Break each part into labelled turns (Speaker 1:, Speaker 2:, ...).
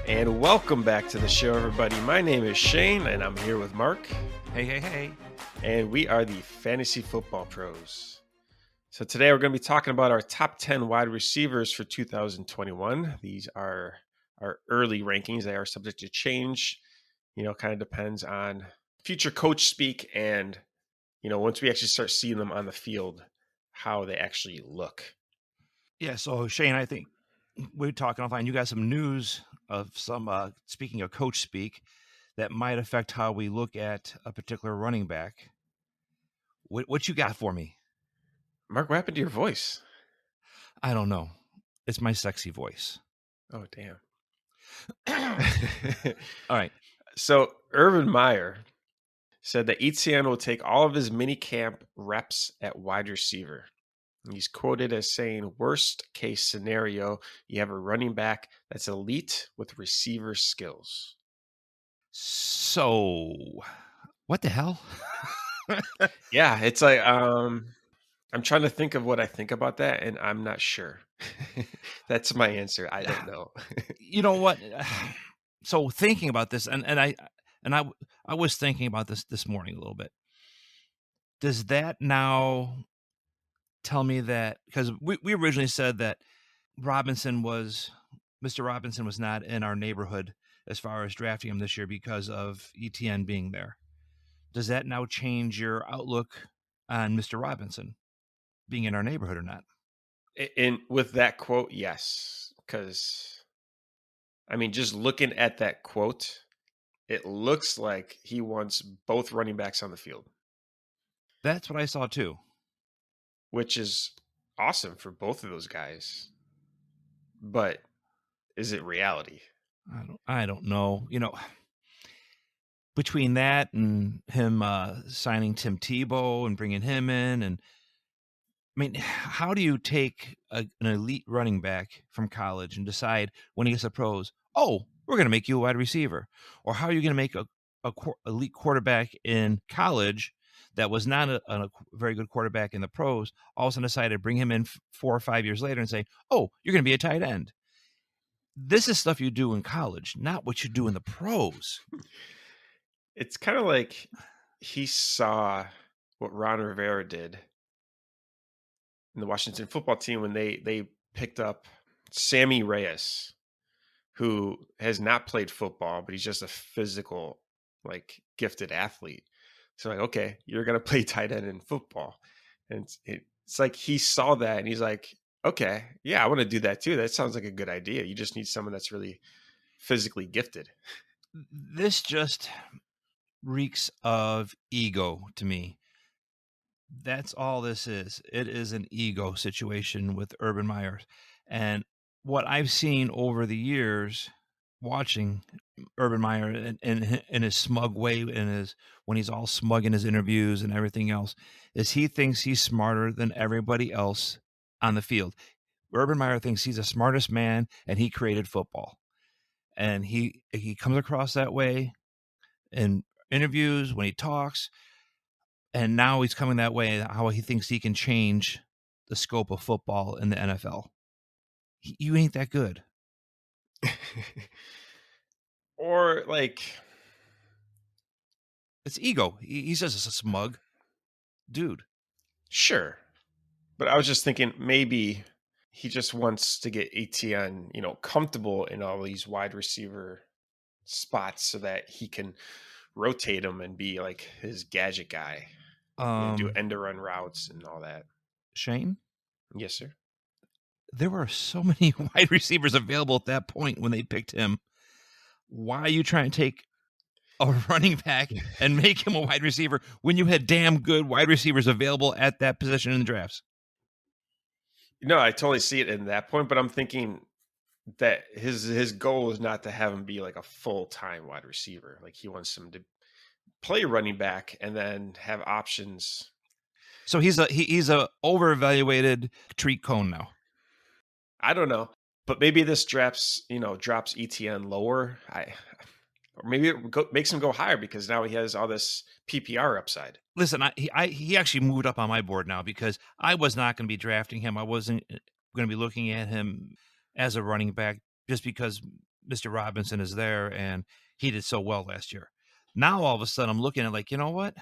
Speaker 1: And welcome back to the show, everybody. My name is Shane, and I'm here with Mark.
Speaker 2: Hey.
Speaker 1: And we are the Fantasy Football Pros. So today we're going to be talking about our top 10 wide receivers for 2021. These are our early rankings. They are subject to change. Kind of depends on future coach speak and, once we actually start seeing them on the field, how they actually look.
Speaker 2: Yeah, so Shane, I think we're talking offline. You got some news of some, speaking of coach speak, that might affect how we look at a particular running back. What you got for me?
Speaker 1: Mark, what happened to your voice?
Speaker 2: I don't know. It's my sexy voice.
Speaker 1: Oh, damn.
Speaker 2: All right.
Speaker 1: So Urban Meyer said that Etienne will take all of his mini camp reps at wide receiver. He's quoted as saying, worst case scenario, you have a running back that's elite with receiver skills.
Speaker 2: So, what the hell?
Speaker 1: Yeah, it's like, I'm trying to think of what I think about that, and I'm not sure. That's my answer. I don't know.
Speaker 2: You know what? So thinking about this, and I was thinking about this morning a little bit. Does that now tell me that, because we originally said that Mr. Robinson was not in our neighborhood as far as drafting him this year because of ETN being there. Does that now change your outlook on Mr. Robinson being in our neighborhood or not?
Speaker 1: And with that quote, yes. Because, just looking at that quote, it looks like he wants both running backs on the field.
Speaker 2: That's what I saw too.
Speaker 1: Which is awesome for both of those guys. But is it reality?
Speaker 2: I don't know. Between that and him signing Tim Tebow and bringing him in, and how do you take an elite running back from college and decide when he gets to pros, oh, we're going to make you a wide receiver? Or how are you going to make a elite quarterback in college that was not a very good quarterback in the pros, all of a sudden decide to bring him in 4 or 5 years later and say, oh, you're going to be a tight end? This is stuff you do in college, not what you do in the pros.
Speaker 1: It's kind of like he saw what Ron Rivera did in the Washington football team when they picked up Sammy Reyes, who has not played football, but he's just a physical, gifted athlete. So okay, you're going to play tight end in football. And it's like he saw that and he's like, okay, yeah, I want to do that too. That sounds like a good idea. You just need someone that's really physically gifted.
Speaker 2: This just reeks of ego to me. That's all this is. It is an ego situation with Urban Meyer. And what I've seen over the years watching Urban Meyer in his smug way, when he's all smug in his interviews and everything else, is he thinks he's smarter than everybody else on the field. Urban Meyer thinks he's the smartest man and he created football. And he comes across that way in interviews, when he talks. And now he's coming that way, how he thinks he can change the scope of football in the NFL. You ain't that good.
Speaker 1: Or
Speaker 2: it's ego. He's just a smug dude.
Speaker 1: Sure. But I was just thinking maybe he just wants to get Etienne, comfortable in all these wide receiver spots so that he can rotate him and be like his gadget guy. Do end to run routes and all that.
Speaker 2: Shane?
Speaker 1: Yes, sir.
Speaker 2: There were so many wide receivers available at that point when they picked him. Why are you trying to take a running back and make him a wide receiver when you had damn good wide receivers available at that position in the drafts?
Speaker 1: No, I totally see it in that point, but I'm thinking that his goal is not to have him be like a full-time wide receiver. Like he wants him to play running back and then have options.
Speaker 2: So he's a over-evaluated Tyreek Cohn now.
Speaker 1: I don't know, but maybe this drops ETN lower. Or maybe it makes him go higher because now he has all this PPR upside.
Speaker 2: Listen, he actually moved up on my board now because I was not going to be drafting him. I wasn't going to be looking at him as a running back just because Mr. Robinson is there, and he did so well last year. Now all of a sudden I'm looking at like, you know what?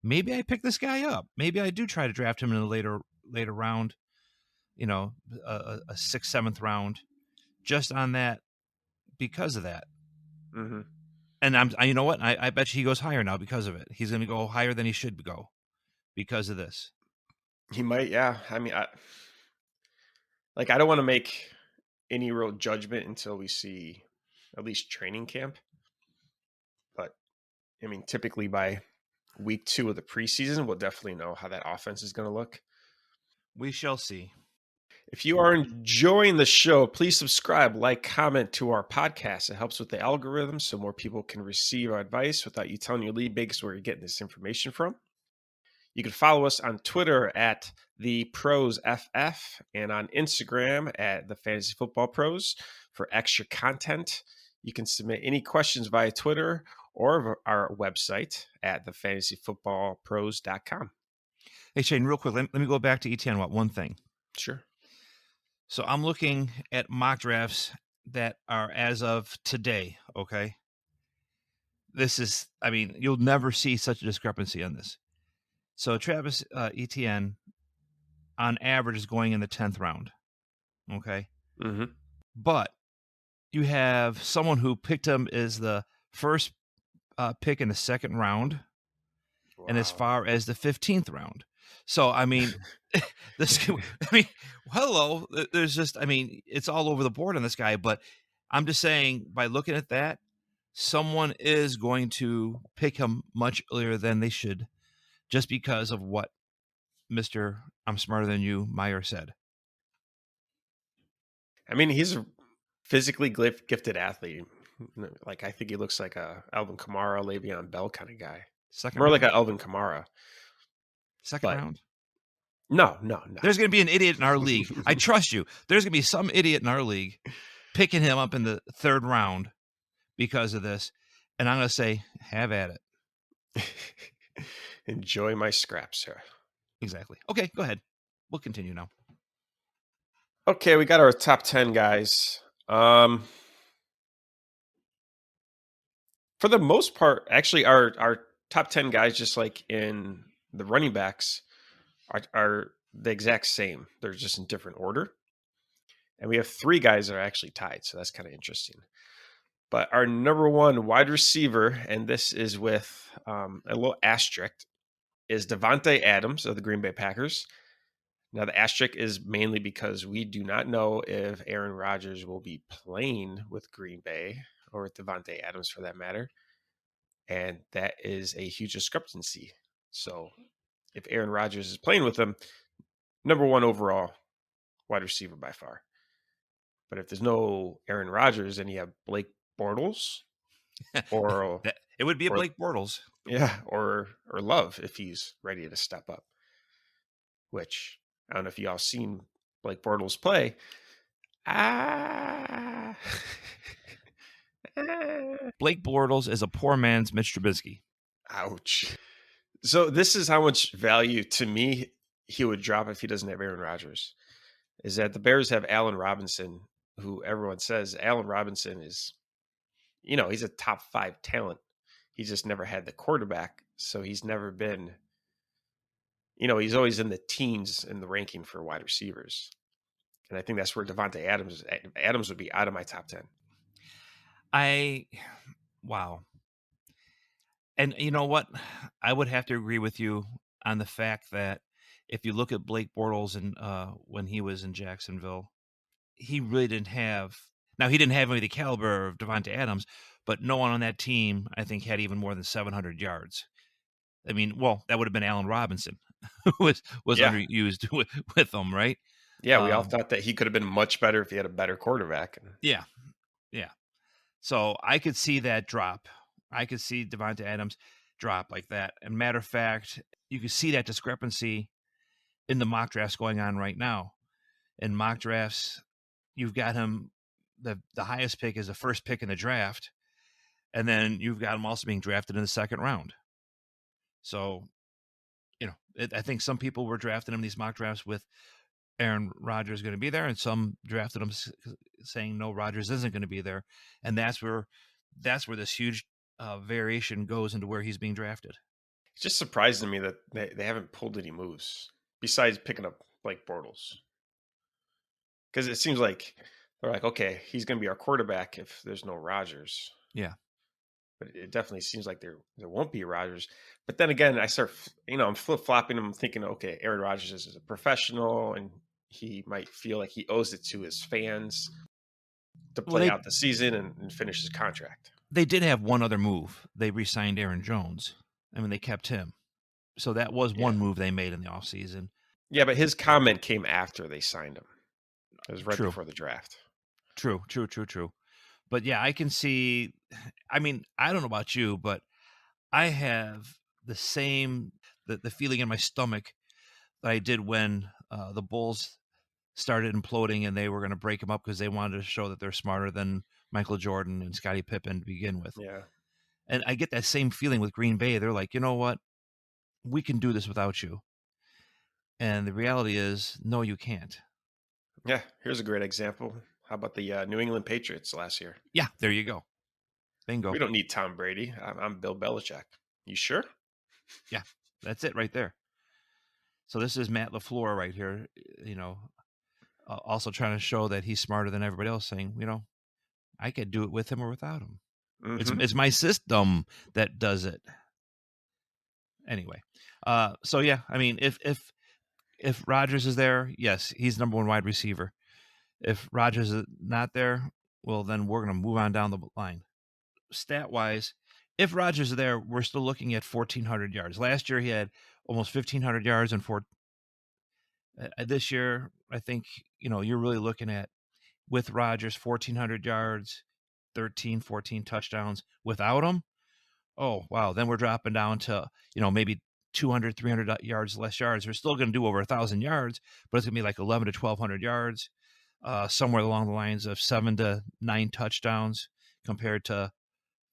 Speaker 2: Maybe I pick this guy up. Maybe I do try to draft him in a later round, a sixth, seventh round, just on that because of that.
Speaker 1: Mm-hmm.
Speaker 2: And you know what? I bet you he goes higher now because of it. He's going to go higher than he should go because of this.
Speaker 1: He might, yeah. I mean, I don't want to make any real judgment until we see at least training camp. But I mean, typically by week 2 of the preseason, we'll definitely know how that offense is going to look.
Speaker 2: We shall see.
Speaker 1: If you are enjoying the show, please subscribe, like, comment to our podcast. It helps with the algorithm so more people can receive our advice without you telling your league mates where you're getting this information from. You can follow us on Twitter at the Pros FF and on Instagram at the Fantasy Football Pros for extra content. You can submit any questions via Twitter or our website at thefantasyfootballpros.com.
Speaker 2: Hey, Shane, real quick, let me go back to ETN. One thing.
Speaker 1: Sure.
Speaker 2: So I'm looking at mock drafts that are as of today, okay? This is, I mean, you'll never see such a discrepancy on this. So Travis Etienne, on average, is going in the 10th round, okay?
Speaker 1: Mm-hmm.
Speaker 2: But you have someone who picked him as the first pick in the second round,
Speaker 1: Wow.
Speaker 2: and as far as the 15th round. So, I mean, hello, there's just, I mean, it's all over the board on this guy, but I'm just saying by looking at that, someone is going to pick him much earlier than they should just because of what Mr. I'm Smarter Than You Meyer said.
Speaker 1: I mean, he's a physically gifted athlete. Like, I think he looks like a Alvin Kamara, Le'Veon Bell kind of guy. More like a Alvin Kamara.
Speaker 2: Second round?
Speaker 1: No.
Speaker 2: There's going to be an idiot in our league. I trust you. There's going to be some idiot in our league picking him up in the 3rd round because of this. And I'm going to say, have at it.
Speaker 1: Enjoy my scraps, sir.
Speaker 2: Exactly. Okay, go ahead. We'll continue now.
Speaker 1: Okay, we got our top 10 guys. For the most part, actually, our top 10 guys, just like in the running backs, are the exact same. They're just in different order. And we have 3 guys that are actually tied, so that's kind of interesting. But our number 1 wide receiver, and this is with a little asterisk, is Devonta Adams of the Green Bay Packers. Now, the asterisk is mainly because we do not know if Aaron Rodgers will be playing with Green Bay or with Devonta Adams for that matter. And that is a huge discrepancy. So if Aaron Rodgers is playing with them, number 1 overall wide receiver by far. But if there's no Aaron Rodgers, then you have Blake Bortles or
Speaker 2: it would be a Blake Bortles.
Speaker 1: Yeah, or Love if he's ready to step up. Which I don't know if y'all seen Blake Bortles play.
Speaker 2: Blake Bortles is a poor man's Mitch Trubisky.
Speaker 1: Ouch. So this is how much value to me he would drop if he doesn't have Aaron Rodgers. Is that the Bears have Allen Robinson, who everyone says Allen Robinson is, he's a top 5 talent. He just never had the quarterback. So he's never been, he's always in the teens in the ranking for wide receivers. And I think that's where Devonta Adams would be out of my top 10.
Speaker 2: Wow. And you know what? I would have to agree with you on the fact that if you look at Blake Bortles and when he was in Jacksonville, he really didn't have. Now, he didn't have any of the caliber of Devonta Adams, but no one on that team, I think, had even more than 700 yards. I mean, well, that would have been Allen Robinson, who was underused with them, right?
Speaker 1: Yeah, we all thought that he could have been much better if he had a better quarterback.
Speaker 2: Yeah. So I could see that drop. I could see Devonta Adams drop like that. And matter of fact, you can see that discrepancy in the mock drafts going on right now. In mock drafts, you've got him, the highest pick is the first pick in the draft, and then you've got him also being drafted in the 2nd round. So, I think some people were drafting him in these mock drafts with Aaron Rodgers is going to be there, and some drafted him saying no, Rodgers isn't going to be there, and that's where this huge variation goes into where he's being drafted.
Speaker 1: It's just surprising to me that they haven't pulled any moves besides picking up Blake Bortles. Because it seems like they're like, okay, he's going to be our quarterback if there's no Rodgers.
Speaker 2: Yeah.
Speaker 1: But it definitely seems like there won't be Rodgers. But then again, I start, I'm flip flopping. I'm thinking, okay, Aaron Rodgers is a professional, and he might feel like he owes it to his fans to
Speaker 2: Well,
Speaker 1: play out the season and finish his contract.
Speaker 2: they did have one other move. They re-signed Aaron Jones. I mean, they kept him. So that was
Speaker 1: Yeah,
Speaker 2: one move they made in the offseason.
Speaker 1: yeah, but his comment came after they signed him. It was right
Speaker 2: True.
Speaker 1: before the draft.
Speaker 2: True. But yeah, I can see. I mean, I don't know about you, but I have the same the feeling in my stomach that I did when the Bulls started imploding and they were going to break them up because they wanted to show that they're smarter than Michael Jordan and Scottie Pippen to begin with.
Speaker 1: Yeah.
Speaker 2: And I get that same feeling with Green Bay. They're like, you know what? We can do this without you. And the reality is, no, you can't.
Speaker 1: Yeah, here's a great example. How about the New England Patriots last year?
Speaker 2: Yeah, there you go. Bingo.
Speaker 1: We don't need Tom Brady. I'm Bill Belichick. You sure?
Speaker 2: Yeah, that's it right there. So this is Matt LaFleur right here, also trying to show that he's smarter than everybody else, saying, I could do it with him or without him.
Speaker 1: Mm-hmm.
Speaker 2: It's my system that does it. Anyway, so yeah, I mean, if Rodgers is there, yes, he's number one wide receiver. If Rodgers is not there, well, then we're going to move on down the line. Stat-wise, if Rodgers is there, we're still looking at 1,400 yards. Last year, he had almost 1,500 yards and this year, I think, you're really looking at, with Rodgers, 1,400 yards, 13, 14 touchdowns. Without him, oh, wow, then we're dropping down to, maybe 200, 300 yards, less yards. We're still going to do over 1,000 yards, but it's going to be like 11 to 1,200 yards, somewhere along the lines of 7 to 9 touchdowns compared to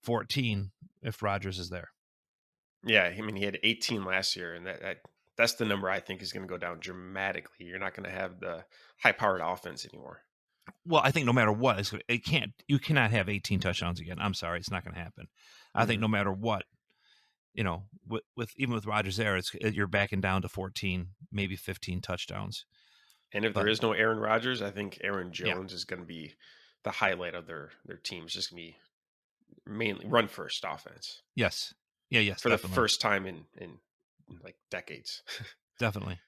Speaker 2: 14 if Rodgers is there.
Speaker 1: Yeah, I mean, he had 18 last year, and that's the number I think is going to go down dramatically. You're not going to have the high-powered offense anymore.
Speaker 2: Well, I think no matter what, you cannot have 18 touchdowns again. I'm sorry, it's not going to happen. I think no matter what, even with Rodgers there, you're backing down to 14, maybe 15 touchdowns.
Speaker 1: And if there is no Aaron Rodgers, I think Aaron Jones is going to be the highlight of their team. It's just going to be mainly run first offense.
Speaker 2: Yes. Yeah, yes.
Speaker 1: For
Speaker 2: definitely.
Speaker 1: the first time in like decades.
Speaker 2: Definitely.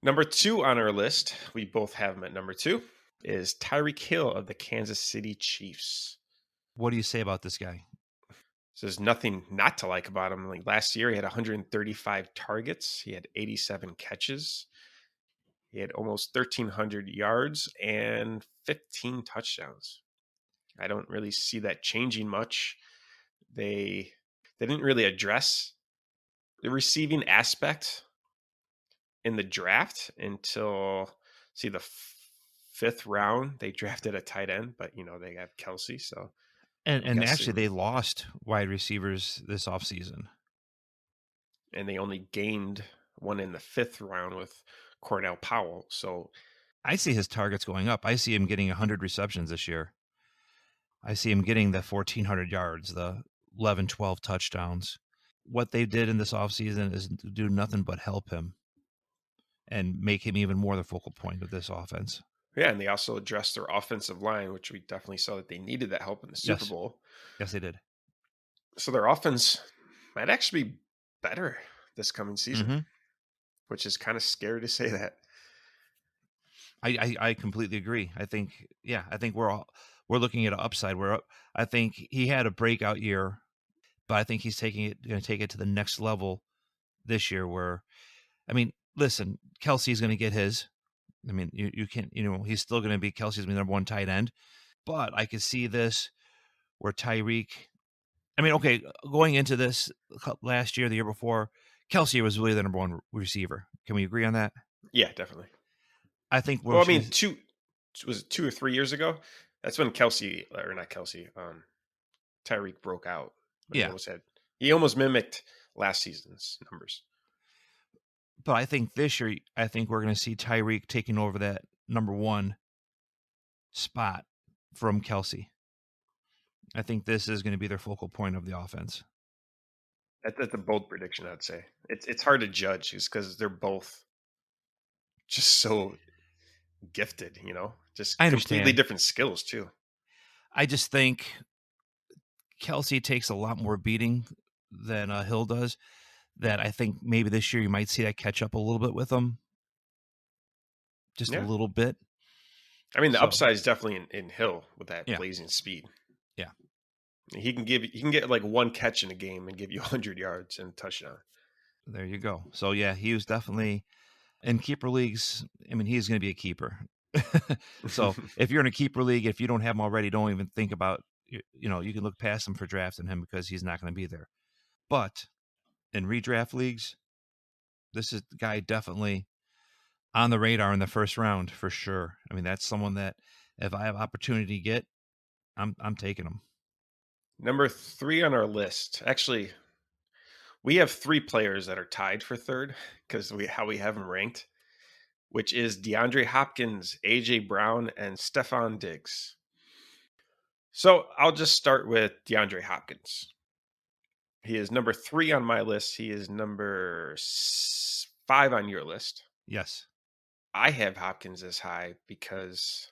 Speaker 1: Number 2 on our list, we both have him at number 2, is Tyreek Hill of the Kansas City Chiefs.
Speaker 2: What do you say about this guy?
Speaker 1: So there's nothing not to like about him. Like last year, he had 135 targets. He had 87 catches. He had almost 1,300 yards and 15 touchdowns. I don't really see that changing much. They didn't really address the receiving aspect in the draft until the 5th round. They drafted a tight end, but they have Kelsey, so
Speaker 2: and actually they lost wide receivers this offseason.
Speaker 1: And they only gained one in the 5th round with Cornell Powell. So
Speaker 2: I see his targets going up. I see him getting 100 receptions this year. I see him getting the 1,400 yards, the 11, 12 touchdowns. What they did in this offseason is do nothing but help him and make him even more the focal point of this offense.
Speaker 1: Yeah, and they also addressed their offensive line, which we definitely saw that they needed that help in the Super Bowl.
Speaker 2: Yes, they did.
Speaker 1: So their offense might actually be better this coming season, which is kind of scary to say that.
Speaker 2: I completely agree. I think we're looking at an upside. I think he had a breakout year, but I think he's going to take it to the next level this year. Where, I mean, listen, Kelsey's going to get his. I mean, you can't, he's still going to be Kelsey's the number one tight end, but I could see this where Tyreek. I mean, okay, going into this last year, the year before, Kelsey was really the number one receiver. Can we agree on that?
Speaker 1: Yeah, definitely.
Speaker 2: I think.
Speaker 1: Well, I mean, 2 or 3 years ago? That's when Tyreek broke out.
Speaker 2: Yeah,
Speaker 1: he almost mimicked last season's numbers.
Speaker 2: But I think this year, I think we're going to see Tyreek taking over that number one spot from Kelsey. I think this is going to be their focal point of the offense.
Speaker 1: That's a bold prediction, I'd say. It's hard to judge just because they're both just so gifted, just
Speaker 2: I
Speaker 1: completely
Speaker 2: understand.
Speaker 1: different skills too.
Speaker 2: I just think Kelsey takes a lot more beating than Hill does. That I think maybe this year you might see that catch up a little bit with him, just a
Speaker 1: Yeah.
Speaker 2: little bit.
Speaker 1: I mean, the
Speaker 2: So
Speaker 1: upside is definitely in Hill with that
Speaker 2: yeah,
Speaker 1: blazing speed.
Speaker 2: yeah,
Speaker 1: He can get like one catch in a game and give you 100 yards and a touchdown.
Speaker 2: there you go. So yeah, he was definitely in keeper leagues. I mean, he's going to be a keeper. So if you're in a keeper league, if you don't have him already, don't even think about you can look past him for drafting him because he's not going to be there. But in redraft leagues, this is the guy definitely on the radar in the first round for sure. I mean, that's someone that if I have opportunity to get, I'm taking him.
Speaker 1: Number 3 on our list. Actually, we have 3 players that are tied for third because we have them ranked, which is DeAndre Hopkins, AJ Brown, and Stefan Diggs. So I'll just start with DeAndre Hopkins. He is number 3 on my list. He is number 5 on your list.
Speaker 2: Yes.
Speaker 1: I have Hopkins as high because,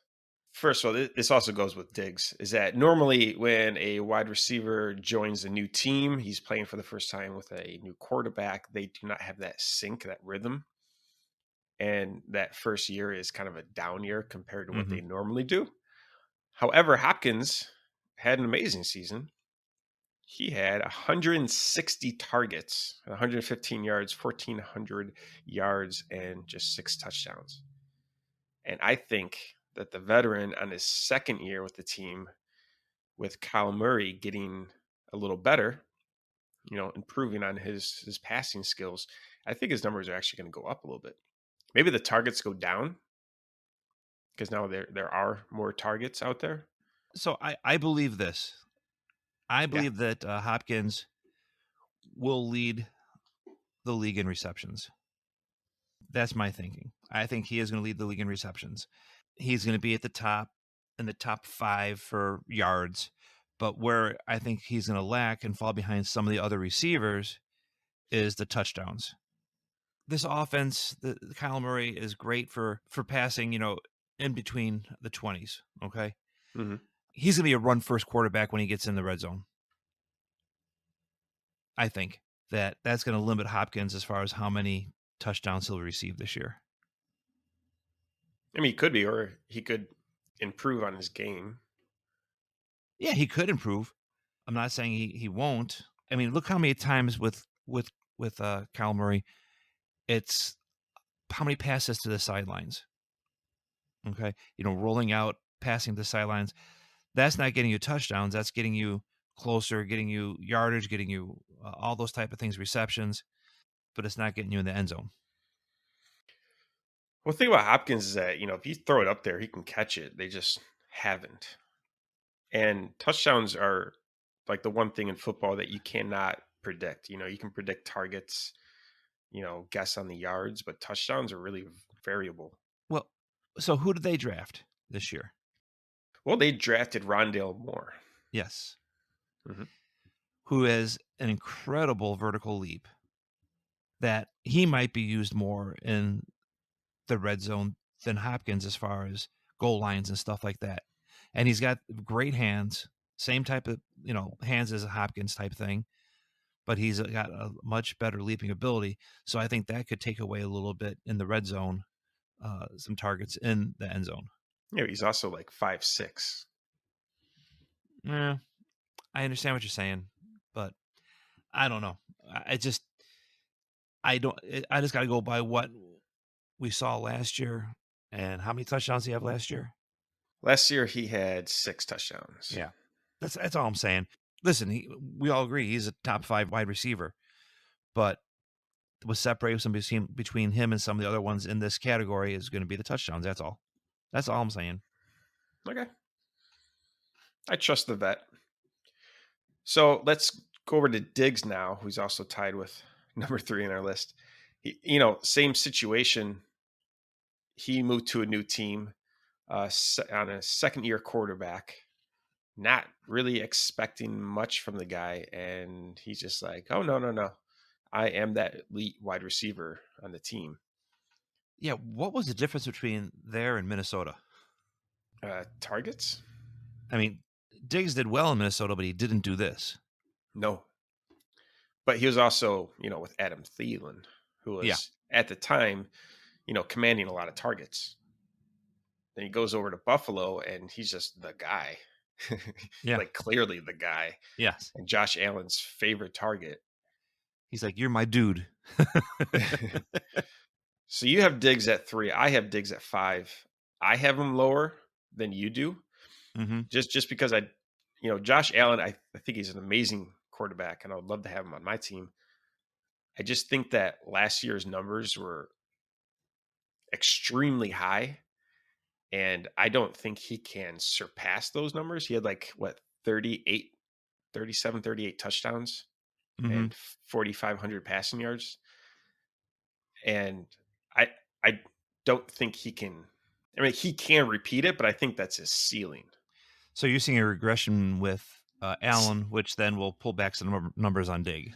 Speaker 1: first of all, this also goes with Diggs, is that normally when a wide receiver joins a new team, he's playing for the first time with a new quarterback, they do not have that sync, that rhythm. And that first year is kind of a down year compared to what
Speaker 2: Mm-hmm.
Speaker 1: they normally do. However, Hopkins had an amazing season. He had 160 targets, 115 yards, 1,400 yards, and just 6 touchdowns. And I think that the veteran on his second year with the team, with Kyle Murray getting a little better, improving on his passing skills, I think his numbers are actually going to go up a little bit. Maybe the targets go down because now there are more targets out there.
Speaker 2: So I believe this. I
Speaker 1: Yeah.
Speaker 2: believe that Hopkins will lead the league in receptions. That's my thinking. I think he is going to lead the league in receptions. He's going to be at the top in the top 5 for yards, but where I think he's going to lack and fall behind some of the other receivers is the touchdowns. This offense, the Kyle Murray is great for passing, in between the 20s. Okay,
Speaker 1: Hmm.
Speaker 2: he's going to be a run first quarterback when he gets in the red zone. I think that's going to limit Hopkins as far as how many touchdowns he'll receive this year.
Speaker 1: I mean, he could be, or he could improve on his game.
Speaker 2: Yeah, he could improve. I'm not saying he won't. I mean, look how many times with Kyle Murray, it's how many passes to the sidelines. Okay, rolling out, passing to the sidelines. That's not getting you touchdowns. That's getting you closer, getting you yardage, getting you all those type of things, receptions. But it's not getting you in the end zone.
Speaker 1: Well, the thing about Hopkins is that, if you throw it up there, he can catch it. They just haven't. And touchdowns are like the one thing in football that you cannot predict. You can predict targets, guess on the yards, but touchdowns are really variable.
Speaker 2: Well, so who did they draft this year?
Speaker 1: Well, they drafted Rondale Moore.
Speaker 2: Yes,
Speaker 1: Hmm.
Speaker 2: who has an incredible vertical leap that he might be used more in the red zone than Hopkins as far as goal lines and stuff like that. And he's got great hands, same type of, hands as a Hopkins type thing, but he's got a much better leaping ability. So I think that could take away a little bit in the red zone, some targets in the end zone.
Speaker 1: Yeah, he's also like 5'6".
Speaker 2: Yeah, I understand what you're saying, but I don't know. I just, I don't, I just got to go by what we saw last year. And how many touchdowns did he have last year?
Speaker 1: Last year he had 6 touchdowns.
Speaker 2: Yeah. That's all I'm saying. Listen, we all agree he's a top 5 wide receiver, but what separates him between him and some of the other ones in this category is going to be the touchdowns. That's all. That's all I'm saying.
Speaker 1: Okay. I trust the vet. So let's go over to Diggs now, who's also tied with number 3 on our list. Same situation. He moved to a new team on a second year quarterback, not really expecting much from the guy. And he's just like, oh, no, no, no. I am that elite wide receiver on the team.
Speaker 2: Yeah, what was the difference between there and Minnesota?
Speaker 1: Targets?
Speaker 2: I mean, Diggs did well in Minnesota, but he didn't do this.
Speaker 1: No. But he was also, with Adam Thielen, who
Speaker 2: Yeah,
Speaker 1: was at the time, commanding a lot of targets. Then he goes over to Buffalo and he's just the guy.
Speaker 2: yeah,
Speaker 1: Like clearly the guy.
Speaker 2: yes.
Speaker 1: And Josh Allen's favorite target.
Speaker 2: He's like, "You're my dude."
Speaker 1: So you have Diggs at 3. I have Diggs at 5. I have him lower than you do.
Speaker 2: Mhm.
Speaker 1: Just because Josh Allen, I think he's an amazing quarterback and I would love to have him on my team. I just think that last year's numbers were extremely high. And I don't think he can surpass those numbers. He had like what 38, 37, 38 touchdowns
Speaker 2: Mhm.
Speaker 1: and 4,500 passing yards. And I I don't think he can. I mean, he can repeat it, but I think that's his ceiling.
Speaker 2: So you're seeing a regression with Allen, which then will pull back some numbers on Dig.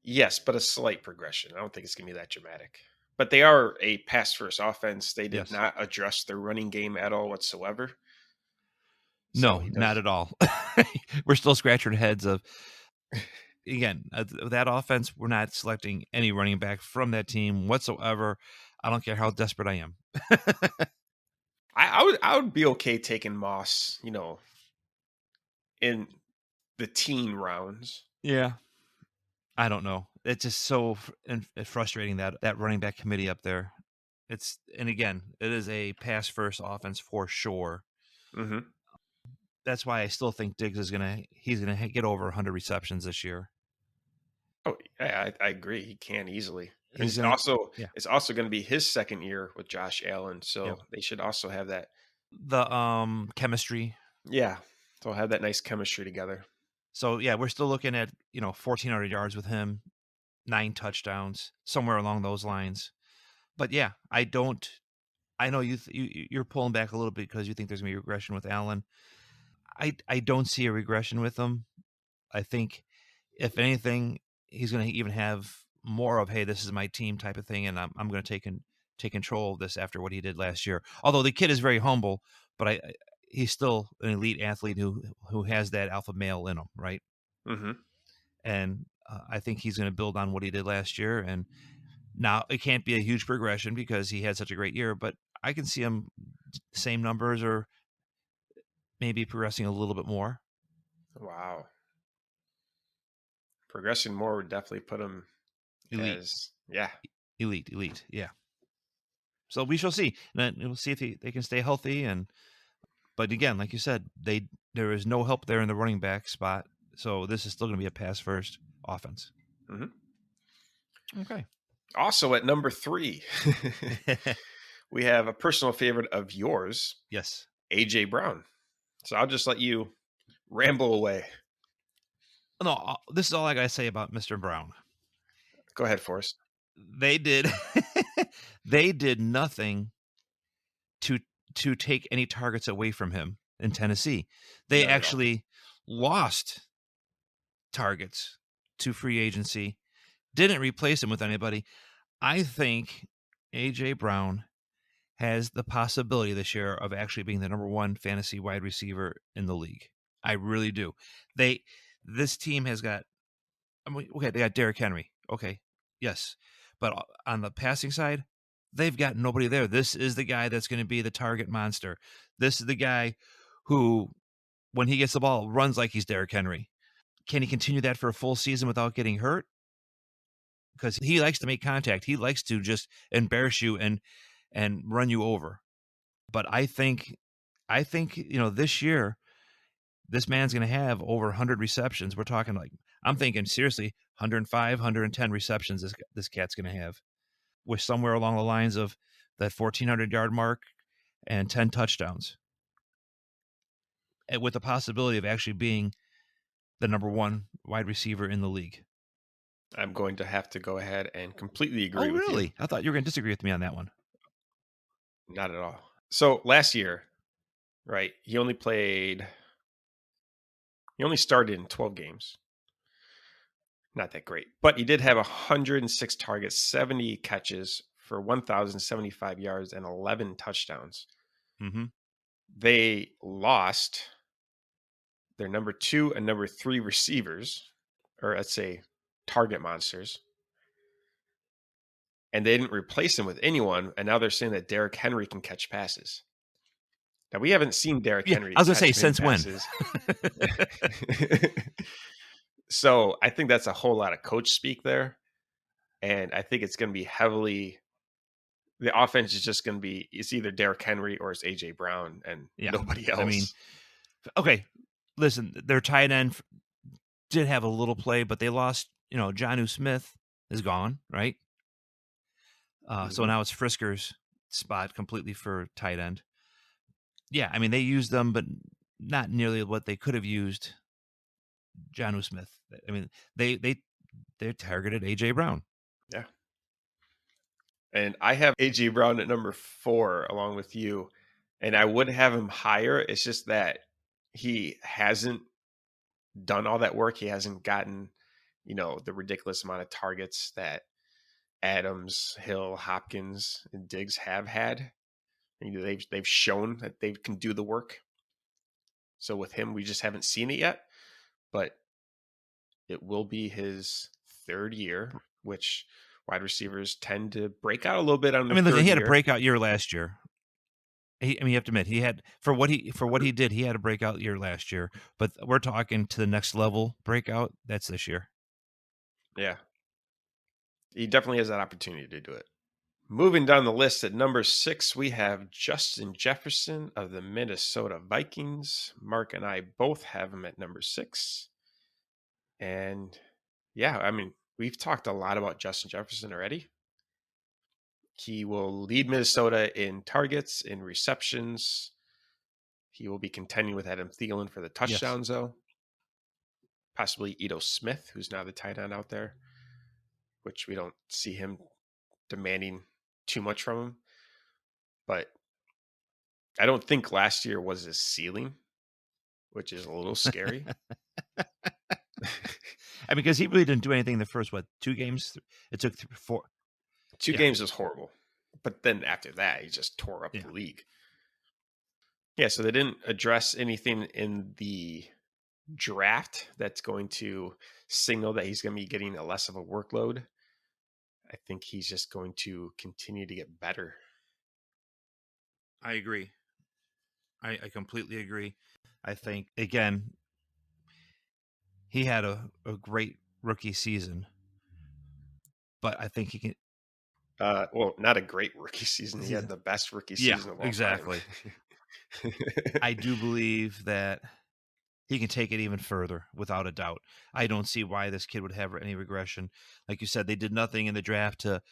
Speaker 1: Yes, but a slight progression. I don't think it's gonna be that dramatic. But they are a pass first offense. They did
Speaker 2: Yes.
Speaker 1: not address their running game at all whatsoever. So
Speaker 2: No,
Speaker 1: he
Speaker 2: not
Speaker 1: does.
Speaker 2: at all. We're still scratching our heads of again that offense. We're not selecting any running back from that team whatsoever. I don't care how desperate I am.
Speaker 1: I would be okay taking Moss, in the teen rounds.
Speaker 2: Yeah. I don't know. It's just so frustrating that running back committee up there. And again, it is a pass first offense for sure.
Speaker 1: Hmm.
Speaker 2: That's why I still think Diggs he's gonna get over 100 receptions this year.
Speaker 1: Oh, yeah, I agree. He can easily. And
Speaker 2: He's gonna yeah,
Speaker 1: it's also going to be his second year with Josh Allen,
Speaker 2: yeah.
Speaker 1: so they should also have that.
Speaker 2: The chemistry.
Speaker 1: Yeah, they'll have that nice chemistry together.
Speaker 2: So yeah, we're still looking at 1,400 yards with him, 9 touchdowns, somewhere along those lines. But yeah, I don't. I know you're pulling back a little bit because you think there's gonna be regression with Allen. I don't see a regression with him. I think if anything, he's going to even have more of, hey, this is my team type of thing, and I'm going to take control of this after what he did last year. Although the kid is very humble, but he's still an elite athlete who has that alpha male in him, right?
Speaker 1: Hmm.
Speaker 2: And I think he's going to build on what he did last year. And now it can't be a huge progression because he had such a great year, but I can see him same numbers or maybe progressing a little bit more.
Speaker 1: Wow, progressing more would definitely put him
Speaker 2: Elite,
Speaker 1: as yeah.
Speaker 2: elite, yeah. So we shall see. And then we'll see if they can stay healthy. But again, like you said, there is no help there in the running back spot. So this is still going to be a pass first offense.
Speaker 1: Hmm.
Speaker 2: Okay.
Speaker 1: Also at number 3, we have a personal favorite of yours,
Speaker 2: Yes.
Speaker 1: AJ Brown. So I'll just let you ramble away.
Speaker 2: No, this is all I got to say about Mr. Brown.
Speaker 1: Go ahead, Forrest.
Speaker 2: They did they did nothing to to take any targets away from him in Tennessee. They
Speaker 1: None at all.
Speaker 2: actually lost targets to free agency. Didn't replace him with anybody. I think AJ Brown has the possibility this year of actually being the number one fantasy wide receiver in the league. I really do. They this team has got okay, they got Derrick Henry. Okay. Yes. But on the passing side, they've got nobody there. This is the guy that's going to be the target monster. This is the guy who when he gets the ball runs like he's Derrick Henry. Can he continue that for a full season without getting hurt? Because he likes to make contact. He likes to just embarrass you and run you over. But I think this year this man's going to have over 100 receptions. We're talking like I'm thinking seriously 105, 110 receptions this cat's going to have. With somewhere along the lines of that 1,400-yard mark and 10 touchdowns. And with the possibility of actually being the number one wide receiver in the league.
Speaker 1: I'm going to have to go ahead and completely
Speaker 2: Oh,
Speaker 1: agree with you.
Speaker 2: really? I thought you were going to disagree with me on that one.
Speaker 1: Not at all. So last year, right? He only started in 12 games. Not that great, but he did have 106 targets, 70 catches for 1,075 yards and 11 touchdowns.
Speaker 2: Mm-hmm.
Speaker 1: They lost their number 2 and number 3 receivers, or let's say target monsters, and they didn't replace him with anyone. And now they're saying that Derrick Henry can catch passes. Now we haven't seen Derrick
Speaker 2: Yeah,
Speaker 1: Henry
Speaker 2: I was going to say,
Speaker 1: catch many
Speaker 2: since when?
Speaker 1: passes. So I think that's a whole lot of coach speak there. And I think it's going to be the offense is just going to be, it's either Derrick Henry or it's AJ Brown and
Speaker 2: Yeah.
Speaker 1: nobody
Speaker 2: I mean,
Speaker 1: else.
Speaker 2: okay, listen, their tight end did have a little play, but they lost, Jonnu Smith is gone, right? So
Speaker 1: Mhm.
Speaker 2: now it's Frisker's spot completely for tight end. Yeah, I mean, they used them, but not nearly what they could have used Jonnu Smith. I mean, they targeted AJ Brown.
Speaker 1: Yeah. And I have AJ Brown at number 4 along with you. And I would have him higher. It's just that he hasn't done all that work. He hasn't gotten, the ridiculous amount of targets that Adams, Hill, Hopkins, and Diggs have had. They've shown that they can do the work. So with him, we just haven't seen it yet. But it will be his third year, which wide receivers tend to break out a little bit on
Speaker 2: I
Speaker 1: the
Speaker 2: mean, listen,
Speaker 1: third
Speaker 2: he had a
Speaker 1: year.
Speaker 2: breakout year last year. I mean, you have to admit he had for what he did. He had a breakout year last year, but we're talking to the next level breakout. That's this year.
Speaker 1: Yeah, he definitely has that opportunity to do it. Moving down the list at number 6, we have Justin Jefferson of the Minnesota Vikings. Mark and I both have him at number 6. And yeah, I mean, we've talked a lot about Justin Jefferson already. He will lead Minnesota in targets, in receptions. He will be contending with Adam Thielen for the
Speaker 2: Yes.
Speaker 1: touchdowns, though. Possibly Ito Smith, who's now the tight end out there, which we don't see him demanding too much from him. But I don't think last year was his ceiling, which is a little scary.
Speaker 2: I mean, because he really didn't do anything in the first 2 games. It took 4.
Speaker 1: 2
Speaker 2: Yeah,
Speaker 1: games was horrible. But then after that, he just tore up the
Speaker 2: yeah.
Speaker 1: league. Yeah, so they didn't address anything in the draft that's going to signal that he's going to be getting a less of a workload. I think he's just going to continue to get better.
Speaker 2: I agree. I completely agree. I think again, he had a great rookie season, but I think he can.
Speaker 1: Well, not a great rookie season. He had
Speaker 2: Season.
Speaker 1: the best rookie
Speaker 2: Yeah,
Speaker 1: season of all time.
Speaker 2: exactly. I do believe that he can take it even further, without a doubt. I don't see why this kid would have any regression. Like you said, they did nothing in the draft to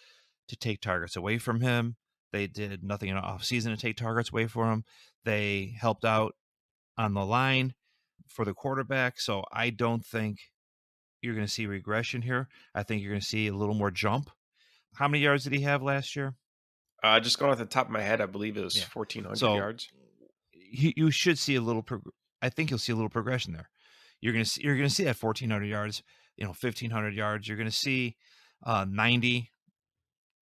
Speaker 2: take targets away from him. They did nothing in the offseason to take targets away from him. They helped out on the line for the quarterback. So I don't think you're going to see regression here. I think you're going to see a little more jump. How many yards did he have last year?
Speaker 1: Just going off the top of my head, I believe it was
Speaker 2: Yeah.
Speaker 1: 1,400
Speaker 2: So
Speaker 1: yards.
Speaker 2: you should see a little. I think you'll see a little progression there. You're going to see that 1,400 yards, 1,500 yards. You're going to see 90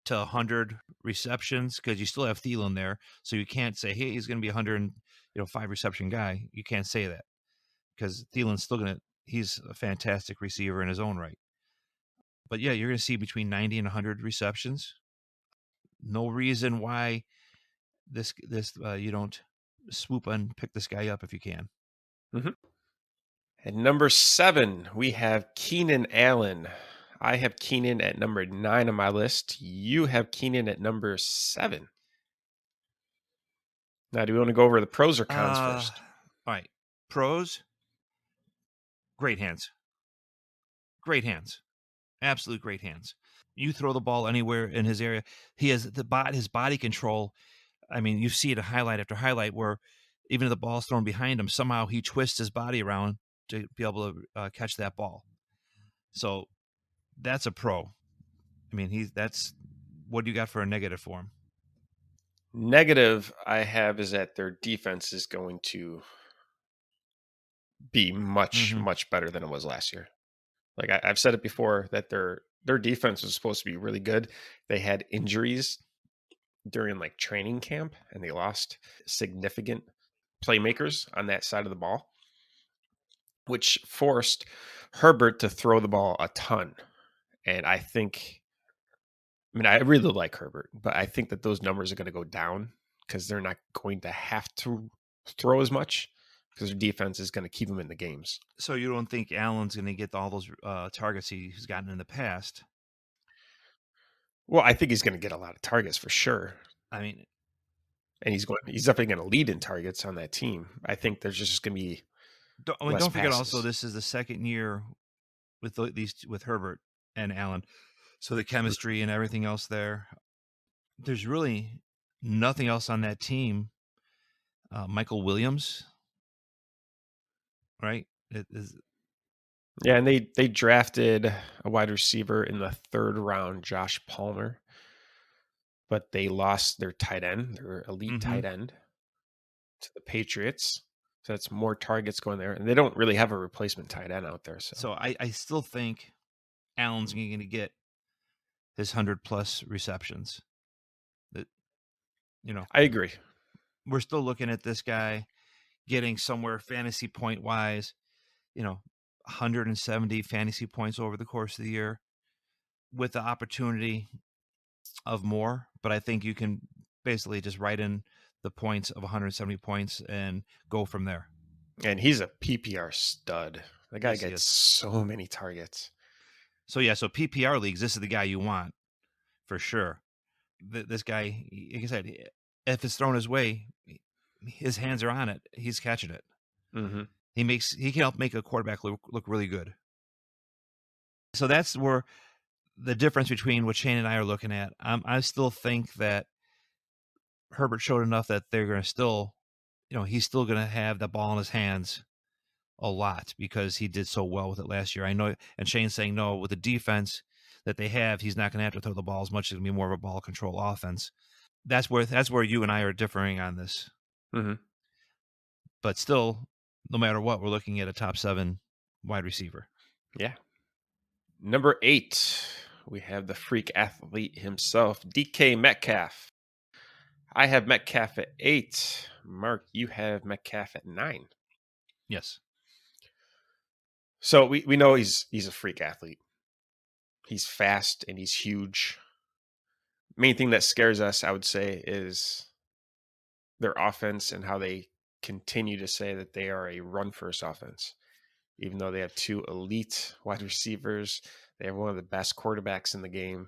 Speaker 2: to 100 receptions, because you still have Thielen there. So you can't say, hey, he's going to be 105 reception guy. You can't say that, because Thielen's still going to. He's a fantastic receiver in his own right. But yeah, you're going to see between 90 and 100 receptions. No reason why this you don't swoop and pick this guy up if you can.
Speaker 1: Mm-hmm. At number 7, we have Keenan Allen. I have Keenan at number 9 on my list. You have Keenan at number 7. Now, do we want to go over the pros or cons first?
Speaker 2: All right. Pros, great hands. Great hands. Absolute great hands. You throw the ball anywhere in his area. He has his body control. I mean, you see it a highlight after highlight where even if the ball's thrown behind him, somehow he twists his body around to be able to catch that ball. So that's a pro. I mean, that's what do you got for a negative for him?
Speaker 1: Negative I have is that their defense is going to be much,
Speaker 2: Mhm.
Speaker 1: much better than it was last year. Like I've said it before that their defense was supposed to be really good. They had injuries during like training camp and they lost significant playmakers on that side of the ball, which forced Herbert to throw the ball a ton. And I mean, I really like Herbert, but I think that those numbers are going to go down because they're not going to have to throw as much because their defense is going to keep them in the games.
Speaker 2: So you don't think Allen's gonna get all those, targets he's gotten in the past?
Speaker 1: Well, I think he's going to get a lot of targets for sure.
Speaker 2: I mean,
Speaker 1: And he's definitely going to lead in targets on that team. I think there's just going to be less
Speaker 2: don't forget also
Speaker 1: passes.
Speaker 2: this is the second year with these with Herbert and Allen, so the chemistry and everything else there. There's really nothing else on that team. Michael Williams, right? It is
Speaker 1: Yeah, and they drafted a wide receiver in the third round, Josh Palmer, but they lost their tight end, their elite
Speaker 2: mhm.
Speaker 1: tight end, to the Patriots. So that's more targets going there, and they don't really have a replacement tight end out there. So
Speaker 2: So I still think Allen's going to get his 100+ receptions. That you know,
Speaker 1: I agree.
Speaker 2: we're still looking at this guy getting somewhere fantasy point wise, 170 fantasy points over the course of the year with the opportunity of more. But I think you can basically just write in the points of 170 points and go from there.
Speaker 1: And he's a PPR stud. The guy
Speaker 2: Yes, he
Speaker 1: gets
Speaker 2: is.
Speaker 1: so many targets.
Speaker 2: So yeah, so PPR leagues, this is the guy you want for sure. This guy, like I said, if it's thrown his way, his hands are on it. He's catching it.
Speaker 1: Hmm.
Speaker 2: He can help make a quarterback look really good. So that's where the difference between what Shane and I are looking at. I still think that Herbert showed enough that they're going to still, he's still going to have the ball in his hands a lot because he did so well with it last year. I know, and Shane's saying no with the defense that they have, he's not going to have to throw the ball as much. It's going to be more of a ball control offense. That's where you and I are differing on this.
Speaker 1: Hmm.
Speaker 2: But still, no matter what, we're looking at a top 7 wide receiver.
Speaker 1: Yeah. Number 8, we have the freak athlete himself, DK Metcalf. I have Metcalf at 8. Mark, you have Metcalf at 9.
Speaker 2: Yes.
Speaker 1: So we know he's a freak athlete. He's fast and he's huge. Main thing that scares us, I would say, is their offense and how they continue to say that they are a run first offense. Even though they have 2 elite wide receivers, they have one of the best quarterbacks in the game,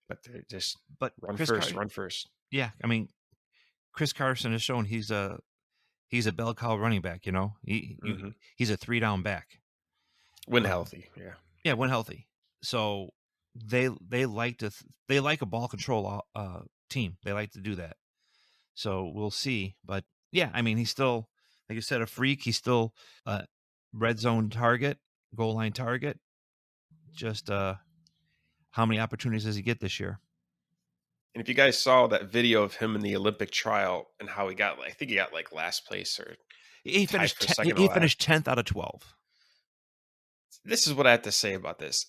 Speaker 1: but they're just
Speaker 2: But
Speaker 1: run first, run first.
Speaker 2: yeah, I mean, Chris Carson has shown he's a bell cow running back.
Speaker 1: Hmm.
Speaker 2: He's a 3 down back.
Speaker 1: When
Speaker 2: Um,
Speaker 1: healthy, yeah.
Speaker 2: yeah, when healthy. So they like they like a ball control team. They like to do that. So we'll see. But yeah, I mean, he's still, like you said, a freak. He's still a red zone target, goal line target. Just how many opportunities does he get this year?
Speaker 1: And if you guys saw that video of him in the Olympic trial and how he got, I think he got like last place or
Speaker 2: He
Speaker 1: tied
Speaker 2: finished
Speaker 1: for
Speaker 2: he
Speaker 1: second to
Speaker 2: he
Speaker 1: last.
Speaker 2: finished 10th out of 12.
Speaker 1: This is what I have to say about this.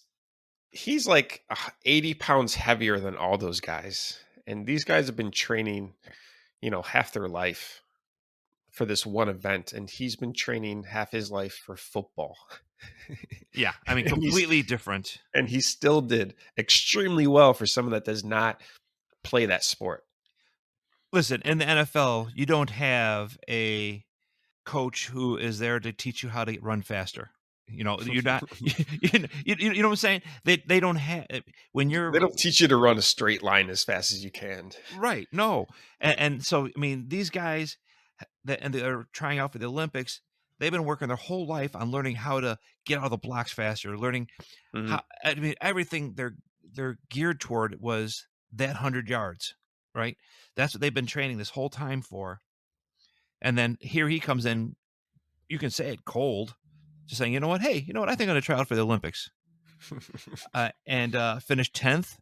Speaker 1: He's like 80 pounds heavier than all those guys. And these guys have been training, half their life for this one event. And he's been training half his life for football.
Speaker 2: Yeah, I mean,
Speaker 1: and he's
Speaker 2: completely different.
Speaker 1: and he still did extremely well for someone that does not play that sport.
Speaker 2: Listen, in the NFL, you don't have a coach who is there to teach you how to run faster. You're not. You know what I'm saying? They don't have when
Speaker 1: They
Speaker 2: you're
Speaker 1: don't teach you to run a straight line as fast as you can.
Speaker 2: right. No, and so I mean, these guys and they're trying out for the Olympics. They've been working their whole life on learning how to get out of the blocks faster, learning
Speaker 1: Hmm.
Speaker 2: how. I mean, everything they're geared toward was that 100 yards, right? That's what they've been training this whole time for. And then here he comes in. You can say it cold, just saying, you know what? Hey, you know what? I think I'm going to try out for the Olympics. and finished 10th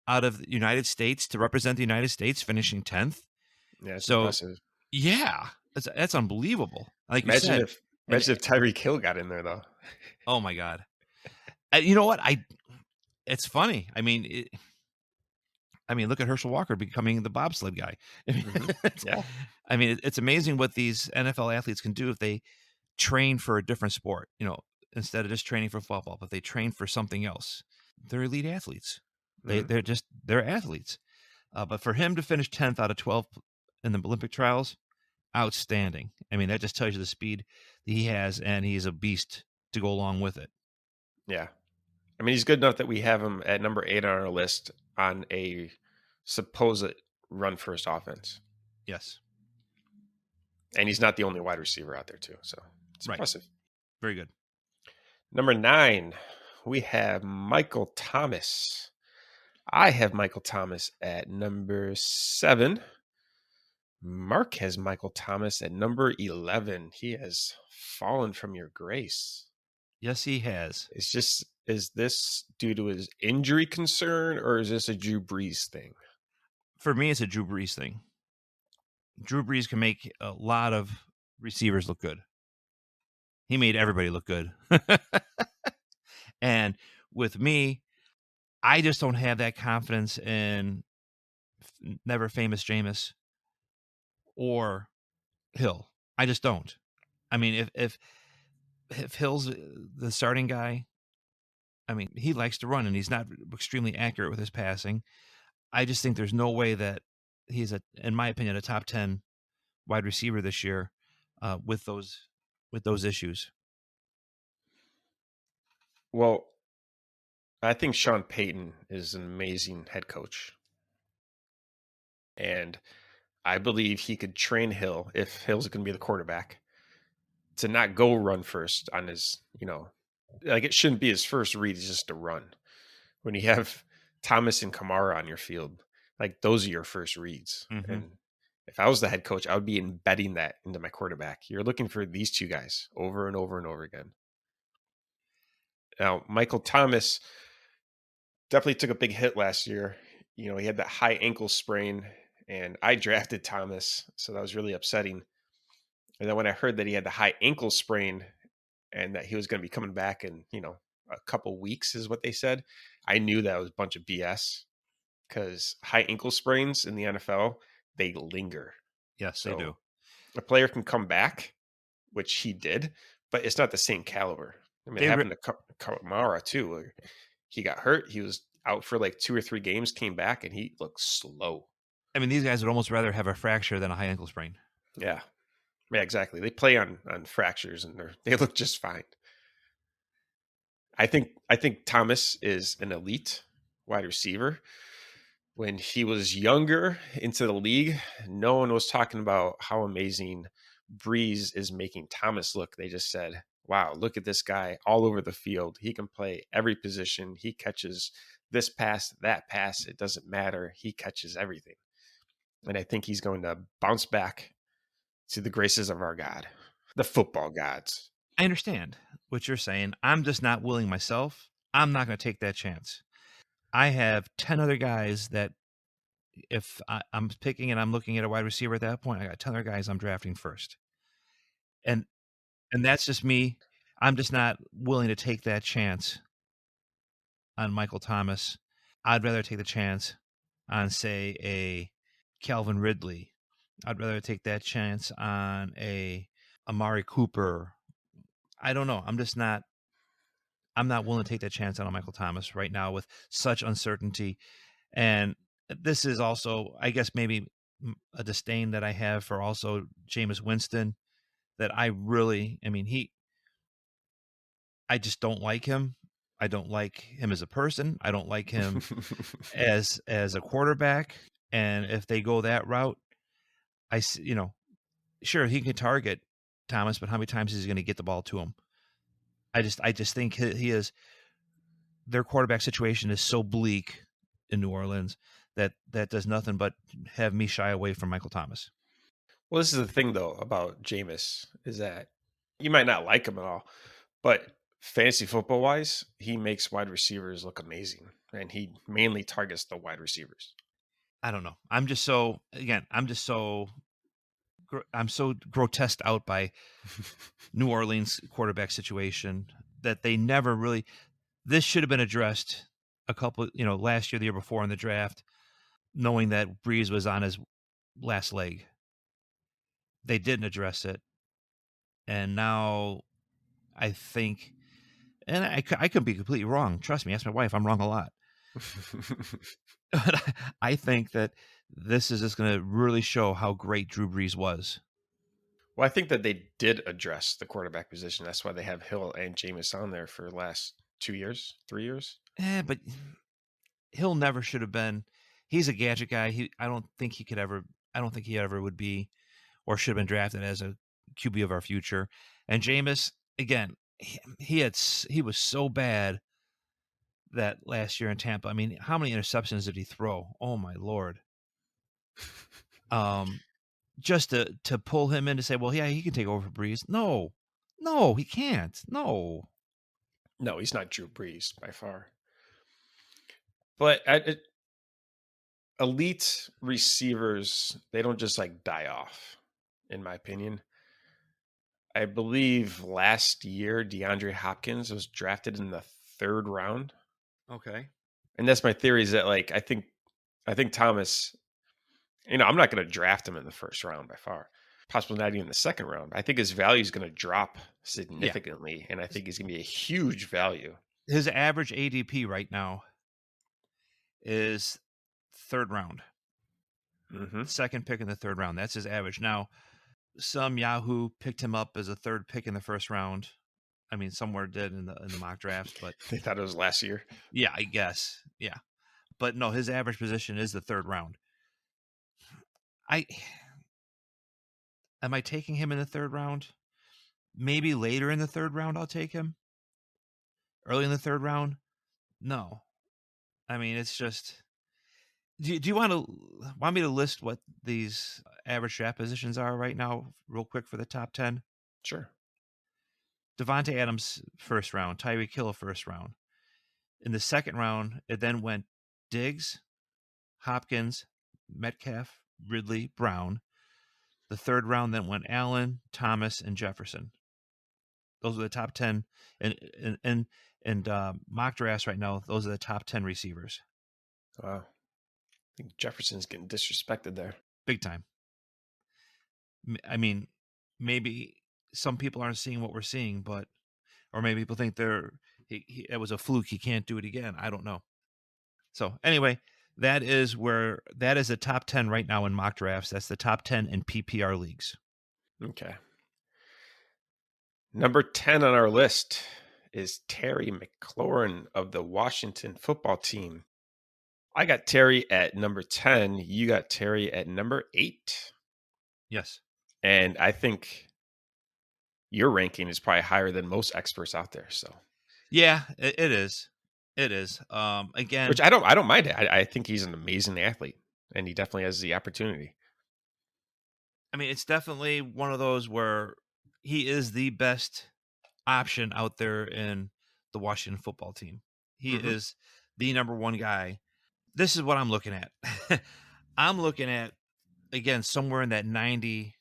Speaker 2: out of the United States to represent the United States, finishing 10th.
Speaker 1: Yeah, it's
Speaker 2: So,
Speaker 1: impressive.
Speaker 2: yeah, that's unbelievable. Like you
Speaker 1: Imagine
Speaker 2: said,
Speaker 1: if
Speaker 2: and
Speaker 1: imagine if Tyreek Hill got in there though.
Speaker 2: oh my god, you know what? It's funny. I mean, look at Herschel Walker becoming the bobsled guy. I mean,
Speaker 1: Hmm.
Speaker 2: it's,
Speaker 1: Yeah,
Speaker 2: it's amazing what these NFL athletes can do if they train for a different sport. Instead of just training for football, but they train for something else. They're elite athletes.
Speaker 1: hmm,
Speaker 2: They're athletes. But for him to finish 10th out of 12 in the Olympic trials, outstanding. I mean, that just tells you the speed that he has, and he's a beast to go along with it.
Speaker 1: yeah. I mean, he's good enough that we have him at number 8 on our list on a supposed run first offense,
Speaker 2: Yes,
Speaker 1: and he's not the only wide receiver out there too. So it's
Speaker 2: right.
Speaker 1: impressive.
Speaker 2: Very good.
Speaker 1: Number 9, we have Michael Thomas. I have Michael Thomas at number 7. Mark has Michael Thomas at number 11. He has fallen from your grace.
Speaker 2: Yes, he has.
Speaker 1: Is this due to his injury concern, or is this a Drew Brees thing?
Speaker 2: For me, it's a Drew Brees thing. Drew Brees can make a lot of receivers look good. He made everybody look good. And with me, I just don't have that confidence in never famous Jameis or Hill. I just don't. I mean, if Hill's the starting guy, I mean, he likes to run and he's not extremely accurate with his passing. I just think there's no way that he's in my opinion, a top 10 wide receiver this year with those issues.
Speaker 1: Well, I think Sean Payton is an amazing head coach. And I believe he could train Hill, if Hill's going to be the quarterback, to not go run first on his, like it shouldn't be his first read, it's just a run. When you have Thomas and Kamara on your field, like those are your first reads.
Speaker 2: Mm-hmm.
Speaker 1: And if I was the head coach, I would be embedding that into my quarterback. You're looking for these two guys over and over and over again. Now, Michael Thomas definitely took a big hit last year. He had that high ankle sprain, and I drafted Thomas, so that was really upsetting. And then when I heard that he had the high ankle sprain and that he was going to be coming back in, a couple weeks is what they said, I knew that was a bunch of BS because high ankle sprains in the NFL, they linger.
Speaker 2: Yes, they
Speaker 1: So
Speaker 2: do.
Speaker 1: a player can come back, which he did, but it's not the same caliber. I mean, it
Speaker 2: They re-
Speaker 1: happened to Kamara too. He got hurt. He was out for like 2 or 3 games, came back, and he looked slow.
Speaker 2: I mean, these guys would almost rather have a fracture than a high ankle sprain.
Speaker 1: Yeah. Yeah, exactly. They play on fractures and they look just fine. I think Thomas is an elite wide receiver. When he was younger into the league, no one was talking about how amazing Breeze is making Thomas look. They just said, wow, look at this guy all over the field. He can play every position. He catches this pass, that pass. It doesn't matter. He catches everything. And I think he's going to bounce back to the graces of our God, the football gods.
Speaker 2: I understand what you're saying. I'm just not willing myself. I'm not going to take that chance. I have 10 other guys that if I'm picking and I'm looking at a wide receiver at that point, I got 10 other guys I'm drafting first. And that's just me. I'm just not willing to take that chance on Michael Thomas. I'd rather take the chance on, say, a Calvin Ridley. I'd rather take that chance on a Amari Cooper. I don't know. I'm not willing to take that chance on a Michael Thomas right now with such uncertainty. And this is also, I guess, maybe a disdain that I have for also Jameis Winston that I just don't like him. I don't like him as a person. I don't like him as a quarterback. And if they go that route, sure he can target Thomas, but how many times is he going to get the ball to him? I just think he is. Their quarterback situation is so bleak in New Orleans that does nothing but have me shy away from Michael Thomas.
Speaker 1: Well, this is the thing though about Jameis is that you might not like him at all, but fantasy football wise, he makes wide receivers look amazing, and he mainly targets the wide receivers.
Speaker 2: I don't know. I'm so grotesqued out by New Orleans quarterback situation that they never really. This should have been addressed a couple, last year, the year before in the draft, knowing that Breeze was on his last leg. They didn't address it, and now I think, and I could be completely wrong. Trust me, ask my wife. I'm wrong a lot. But I think that this is just going to really show how great Drew Brees was.
Speaker 1: Well, I think that they did address the quarterback position. That's why they have Hill and Jameis on there for the last 2 years, 3 years.
Speaker 2: But Hill never should have been. He's a gadget guy. I don't think he could ever. I don't think he ever would be, or should have been drafted as a QB of our future. And Jameis, again, he was so bad that last year in Tampa. I mean, how many interceptions did he throw? Oh my Lord. Just to pull him in to say, well, yeah, he can take over for Breeze. No, he can't. No.
Speaker 1: No, he's not Drew Brees by far. But elite receivers, they don't just like die off, in my opinion. I believe last year DeAndre Hopkins was drafted in the 3rd round.
Speaker 2: Okay.
Speaker 1: And that's my theory is that like I think Thomas, I'm not going to draft him in the 1st round by far. Possibly not even the 2nd round. I think his value is going to drop significantly, and I think he's going to be a huge value.
Speaker 2: His average ADP right now is 3rd round.
Speaker 1: Mm-hmm.
Speaker 2: 2nd pick in the 3rd round. That's his average. Now, some Yahoo picked him up as a 3rd pick in the 1st round. I mean, somewhere did in the mock drafts, but
Speaker 1: They thought it was last year.
Speaker 2: yeah, I guess. Yeah. But no, his average position is the 3rd round. Am I taking him in the 3rd round? Maybe later in the 3rd round I'll take him. Early in the 3rd round? No. I mean, it's just. Do you want me to list what these average draft positions are right now, real quick, for the top 10?
Speaker 1: Sure.
Speaker 2: Devonta Adams 1st round, Tyreek Hill 1st round. In the 2nd round, it then went Diggs, Hopkins, Metcalf, Ridley, Brown. The 3rd round then went Allen, Thomas, and Jefferson. Those are the top 10, and mock drafts right now. Those are the top 10 receivers.
Speaker 1: Wow. I think Jefferson's getting disrespected there.
Speaker 2: Big time. I mean, maybe some people aren't seeing what we're seeing, or maybe people think it was a fluke. He can't do it again. I don't know. So anyway, that is the top 10 right now in mock drafts. That's the top 10 in PPR leagues.
Speaker 1: Okay. Number 10 on our list is Terry McLaurin of the Washington football team. I got Terry at number 10. You got Terry at number 8.
Speaker 2: Yes.
Speaker 1: And I think your ranking is probably higher than most experts out there. So
Speaker 2: yeah, it is. It is. Again,
Speaker 1: which I don't mind it. I think he's an amazing athlete, and he definitely has the opportunity.
Speaker 2: I mean, it's definitely one of those where he is the best option out there in the Washington football team. He is the number one guy. This is what I'm looking at. I'm looking at, again, somewhere in that 90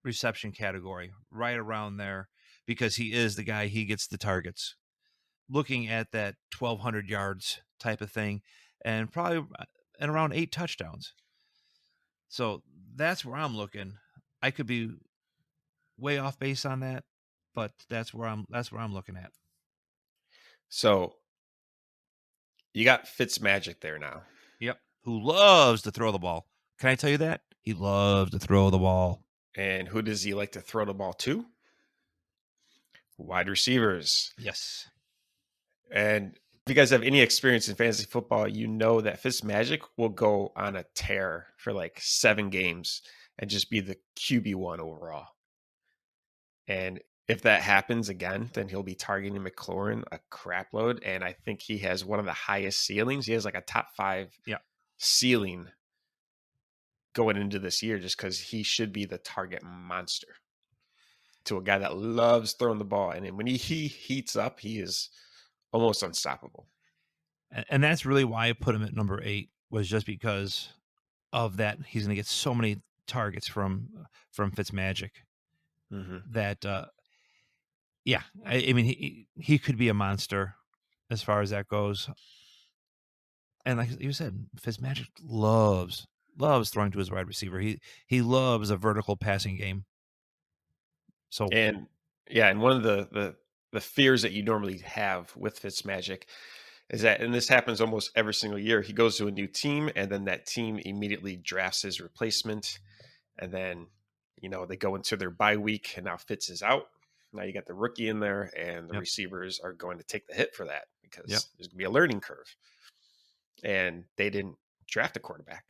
Speaker 2: reception category, right around there, because he is the guy. He gets the targets. Looking at that 1,200 yards type of thing, and probably and around 8 touchdowns. So that's where I'm looking. I could be way off base on that, but that's where I'm looking at.
Speaker 1: So you got Fitzmagic there now.
Speaker 2: Yep. Who loves to throw the ball. Can I tell you that? He loves to throw the ball.
Speaker 1: And who does he like to throw the ball to? Wide receivers.
Speaker 2: Yes.
Speaker 1: And if you guys have any experience in fantasy football, you know that Fitzmagic will go on a tear for like 7 games and just be the QB1 overall. And if that happens again, then he'll be targeting McLaurin a crap load. And I think he has one of the highest ceilings. He has like a top 5 ceiling going into this year just because he should be the target monster. to a guy that loves throwing the ball. And then when he heats up, he is almost unstoppable.
Speaker 2: And that's really why I put him at number 8, was just because of that. He's going to get so many targets from Fitzmagic
Speaker 1: Hmm.
Speaker 2: that yeah, I mean he could be a monster as far as that goes. And like you said, Fitzmagic loves throwing to his wide receiver. He loves a vertical passing game. So
Speaker 1: And yeah, and one of the fears that you normally have with Fitzmagic is that, and this happens almost every single year, he goes to a new team, and then that team immediately drafts his replacement, and then they go into their bye week, and now Fitz is out. Now you got the rookie in there, and the
Speaker 2: yep,
Speaker 1: receivers are going to take the hit for that
Speaker 2: yep.
Speaker 1: because there's going to be a learning curve, and they didn't draft a quarterback.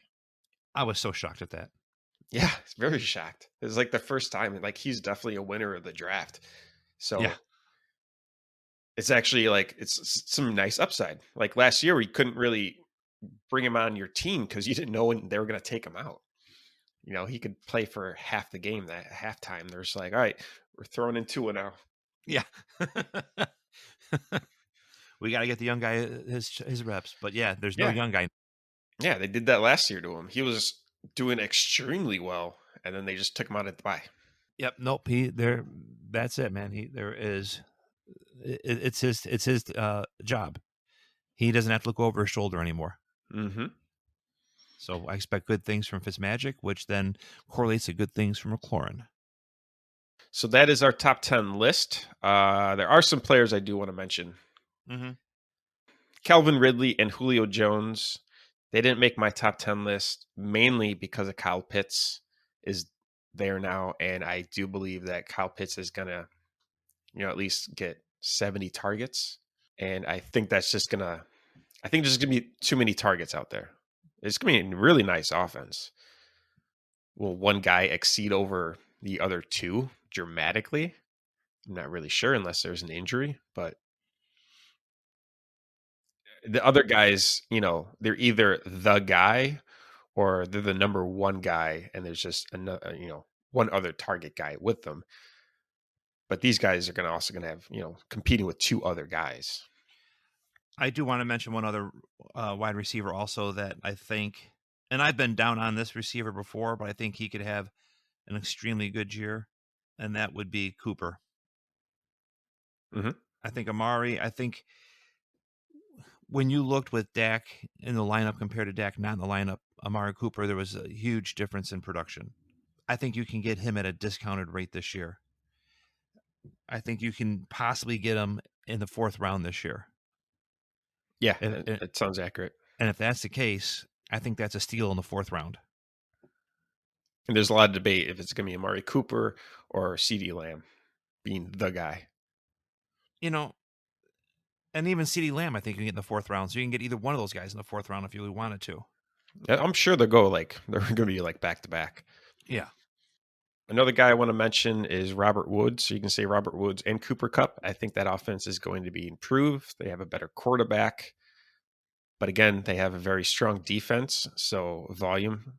Speaker 2: I was so shocked at that.
Speaker 1: Yeah, it's very shocked. It's like the first time, like he's definitely a winner of the draft.
Speaker 2: Yeah.
Speaker 1: So it's actually like some nice upside. Like last year, we couldn't really bring him on your team because you didn't know when they were going to take him out. He could play for half the game. That halftime, there's like, all right, we're throwing in Tua now.
Speaker 2: Yeah. We got to get the young guy his reps. But yeah, there's no
Speaker 1: Yeah,
Speaker 2: young guy.
Speaker 1: yeah, they did that last year to him. He was doing extremely well, and then they just took him out at the bye.
Speaker 2: Yep. Nope. He there. That's it, man. There is. It's his job. He doesn't have to look over his shoulder anymore.
Speaker 1: Hmm.
Speaker 2: So I expect good things from Fitzmagic, which then correlates to good things from Mclaurin.
Speaker 1: So that is our top 10 list. There are some players I do want to mention.
Speaker 2: Mm-hmm.
Speaker 1: Calvin Ridley and Julio Jones, they didn't make my top 10 list mainly because of Kyle Pitts is there now. And I do believe that Kyle Pitts is going to, at least get 70 targets. And I think I think there's going to be too many targets out there. It's going to be a really nice offense. Will one guy exceed over the other two dramatically? I'm not really sure unless there's an injury, but the other guys, they're either the guy or they're the number one guy, and there's just another, one other target guy with them. But these guys are going to have, competing with two other guys.
Speaker 2: I do want to mention one other wide receiver also that I think, and I've been down on this receiver before, but I think he could have an extremely good year, and that would be Cooper.
Speaker 1: Hmm.
Speaker 2: I think I think when you looked with Dak in the lineup compared to Dak not in the lineup, Amari Cooper, there was a huge difference in production. I think you can get him at a discounted rate this year. I think you can possibly get him in the 4th round this year.
Speaker 1: Yeah,
Speaker 2: And
Speaker 1: that sounds accurate.
Speaker 2: if that's the case, I think that's a steal in the 4th round.
Speaker 1: And there's a lot of debate if it's going to be Amari Cooper or CeeDee Lamb being the guy.
Speaker 2: And even CeeDee Lamb, I think you can get in the 4th round. So you can get either one of those guys in the 4th round if you really wanted to.
Speaker 1: I'm sure they're going to be like back to back.
Speaker 2: Yeah.
Speaker 1: Another guy I want to mention is Robert Woods. So you can say Robert Woods and Cooper Kupp. I think that offense is going to be improved. They have a better quarterback. But again, they have a very strong defense. So volume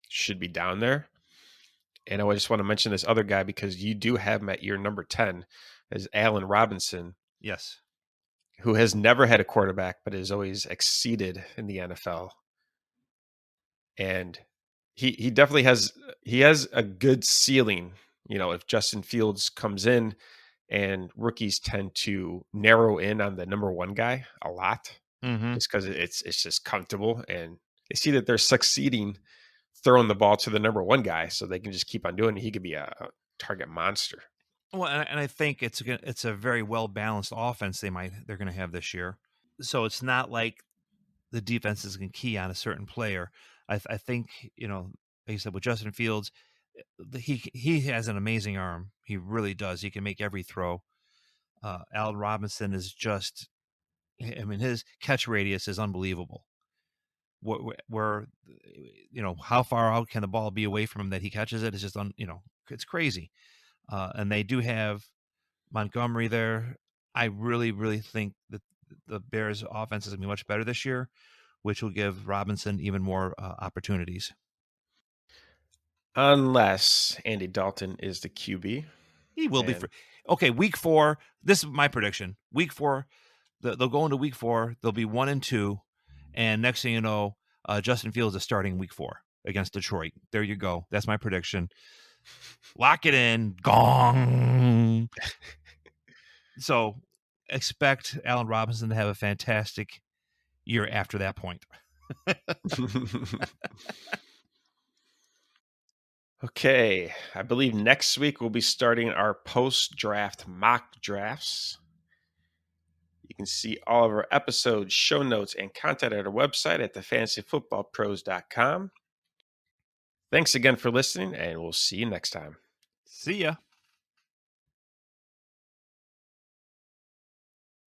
Speaker 1: should be down there. And I just want to mention this other guy because you do have him at your number 10 as Allen Robinson,
Speaker 2: Yes.
Speaker 1: who has never had a quarterback, but has always exceeded in the NFL. And he definitely has a good ceiling. If Justin Fields comes in, and rookies tend to narrow in on the number one guy a lot
Speaker 2: Mm-hmm.
Speaker 1: just because it's just comfortable, and they see that they're succeeding throwing the ball to the number one guy, so they can just keep on doing it. He could be a target monster.
Speaker 2: Well, and I think it's a very well balanced offense they're going to have this year. So it's not like the defenses can key on a certain player. I think like you said with Justin Fields, he has an amazing arm. He really does. He can make every throw. Allen Robinson is just, I mean, his catch radius is unbelievable. Where how far out can the ball be away from him that he catches it? It's just it's crazy. And they do have Montgomery there. I really, really think that the Bears' offense is going to be much better this year, which will give Robinson even more opportunities.
Speaker 1: Unless Andy Dalton is the QB.
Speaker 2: He will be
Speaker 1: And
Speaker 2: free. Okay, week 4, this is my prediction. Week 4, they'll go into week 4, they'll be 1-2, and next thing you know, Justin Fields is starting week 4 against Detroit. There you go. That's my prediction. Lock it in. Gong. So expect Allen Robinson to have a fantastic year after that point.
Speaker 1: okay, I believe next week we'll be starting our post-draft mock drafts. You can see all of our episodes, show notes, and content at our website at thefantasyfootballpros.com. Thanks again for listening, and we'll see you next time.
Speaker 2: See ya.